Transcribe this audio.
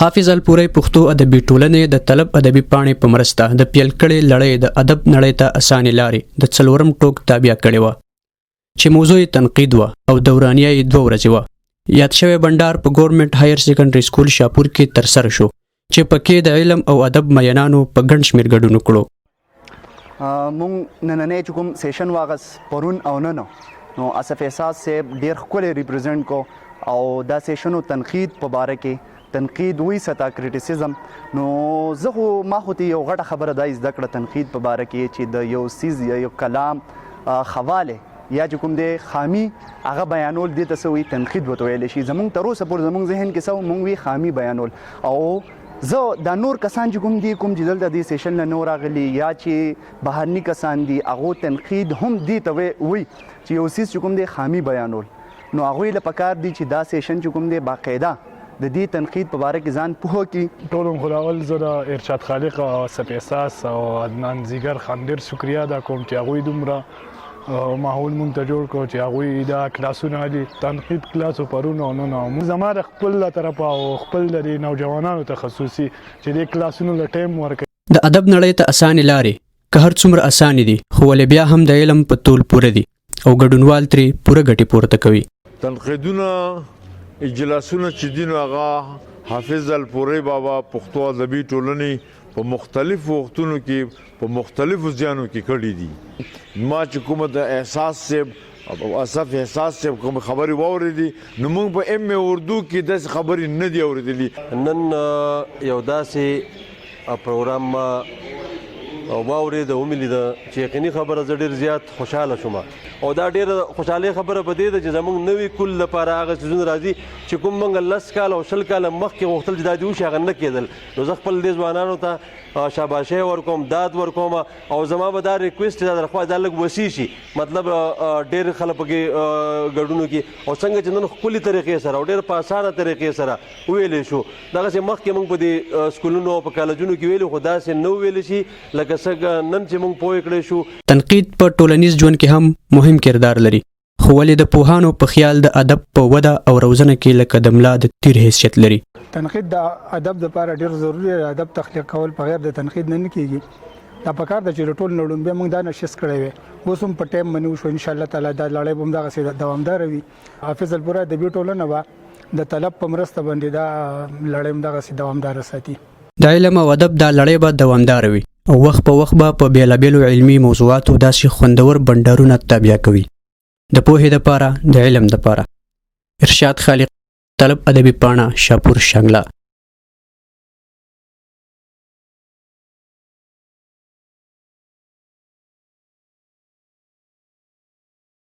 حافظ الپورۍ پښتو ادبي ټولنې د طلب ادبي پاڼې په مرسته د پیل کړې لړۍ د ادب نړۍ ته اسانې لارې د څلورم ټوک تابع کړې وه چې موضوع یې تنقید وه او دورانیه یې 2 ورځې وه. یاد شوی بنډار په ګورنمنټ هایر سیکنډري سکول شاپور کې ترسره شو چې پکې د علم او ادب مینانو په ګڼ شمېر ګډون وکړو. مونږ نننی چې کوم سیشن واغس پرون او نن نو اسف احساس صاحب ډېر ښکلی ریپرزینټ کو او دا سیشنو تنقید په باره کې تنقید وی ستا کریټیسیزم نو زه خو ما خو ته یو غټه خبره دا زده کړه تنقید په باره کې چې د یو سیز یا یو کلام خواله یا چې کوم د خامی هغه بیانول دي ته وی تنقید وته ویل شي. زمونږ تر اوسه پورې زمونږ ذهن کې سو مونږ وی خامی بیانول او زه دا نور کسان چې کوم دي کوم جدل د دې سیشن له نور راغلي یا چې بهرني کسان دي هغه تنقید هم دي ته وی چې یو سیز چې کوم د خامی بیانول نو هغه له پکار دي چې دا سیشن چې کوم د باقاعده د دې تنقید په اړه کې ځان پوهه کی. ټولم خداول زه د ارشاد خالق او اسف احساس او عدنان زیګر خان ډېر شکریا ادا کوم چې هغوی دومره ماحول مونږ ته جوړ کړو چې هغوی دا کلاسونه دي تنقید کلاس پرونه او نن زما د خپل طرفه او خپل د نوجوانانو ته خصوصي چې د کلاسونو له ټایم ورکوي. د ادب نړۍ ته اسانې لارې که هر څومره اسانې دي خو ولې بیا هم د علم په تول پوره دي او ګډونوال ترې پوره ګټې پورته کوي. تنقیدونه اجلاسونه چې دي نو هغه حافظ الپورۍ بابا پښتو ادبي ټولنې په مختلفو وختونو کې په مختلفو ځایونو کې کړي دي. ما چې کومه د احساس صاحب او اسف احساس صاحب کوم خبرې واورېدې نو موږ په ایم اردو کې داسې خبرې نه دي اورېدلې. نن یو داسې پروګرام او باورې د وملي د چې یقیني خبره زه ډېر زیات خوشاله شوم او دا ډېره خوشحالۍ خبره په دې ده چې زموږ نوي کل لپاره هغه څیزونه راځي چې کوم موږ 10 کاله او 20 کاله مخکې غوښتل چې دا دې وشي هغه نه کېدل. نو زه خپل دې ځوانانو ته شاباشي ورکوم داد ورکوم او زما به دا ریکویسټ دا درخوا دا لږ وسیع شي مطلب ډېر خلک پکې ګډون وکړي او څنګه چې نن ښکلي طریقې سره او ډېر په اسانه طریقې سره ویلی شو دغسې مخکې موږ په دې سکولونو او په کالجونو کې ویلي خو داسې نه ویلی شي لکه څنګه نن چې موږ پوه کړی شو. تنقید په ټولنیز ژوند کې هم مهم کردار لري خو ولې د پوهانو په خیال د ادب په وده او روزنه کې لکه د ملا د تیر حیثیت لري. تنقید د ادب لپاره ډیر ضروری دی. ادب تخلیق کول بغیر د تنقید نه کیږي. دا پکار د چې ټول نړۍ به موږ دا نشس کړی وي اوس هم په ټیم منو شو ان شاء الله تعالی دا لړۍ به دغه سي دوامدار وي. حافظ الپورۍ ادبي ټولنه به د طلب په مرسته باندې دا لړۍ دغه سي دوامدار ساتي. د علم او ادب دا لړۍ به دوامدار وي او وخت په وخت به په بیلابیلو علمي موضوعاتو داسې خوندور بنډارونه تابع کوي د پوهې دپاره د علم دپاره. ارشاد خالق، طلب ادبي پاڼه، شاپور شانګله.